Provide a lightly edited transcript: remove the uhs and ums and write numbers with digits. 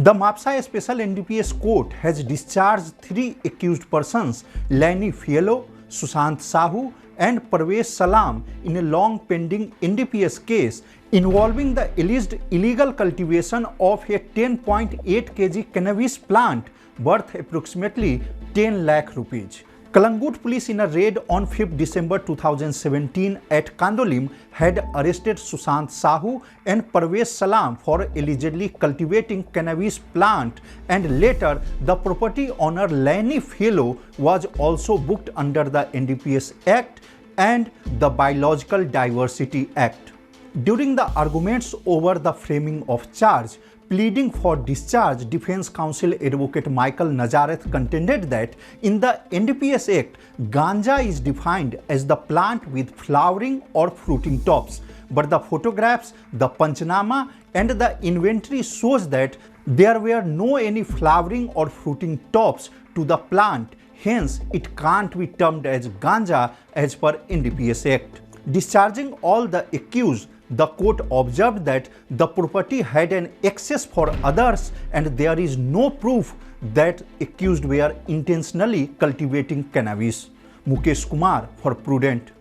The Mapusa Special NDPS court has discharged 3 accused persons, Lanny Fialho, Sushant Sahoo and Pravesh Salam, in a long pending NDPS case involving the alleged illegal cultivation of a 10.8 kg cannabis plant worth approximately 10 lakh rupees. Kalangut police in a raid on 5th December 2017 at Kandolim had arrested Sushant Sahoo and Pravesh Salam for allegedly cultivating cannabis plant, and later the property owner Lanny Fialho was also booked under the NDPS Act and the Biological Diversity Act. During the arguments over the framing of charge, pleading for discharge, Defense Counsel Advocate Michael Nazareth contended that in the NDPS Act, ganja is defined as the plant with flowering or fruiting tops, but the photographs, the Panchnama and the inventory shows that there were no any flowering or fruiting tops to the plant. Hence, it can't be termed as ganja as per NDPS Act. Discharging all the accused, the court observed that the property had an access for others and there is no proof that accused were intentionally cultivating cannabis. Mukesh Kumar for Prudent.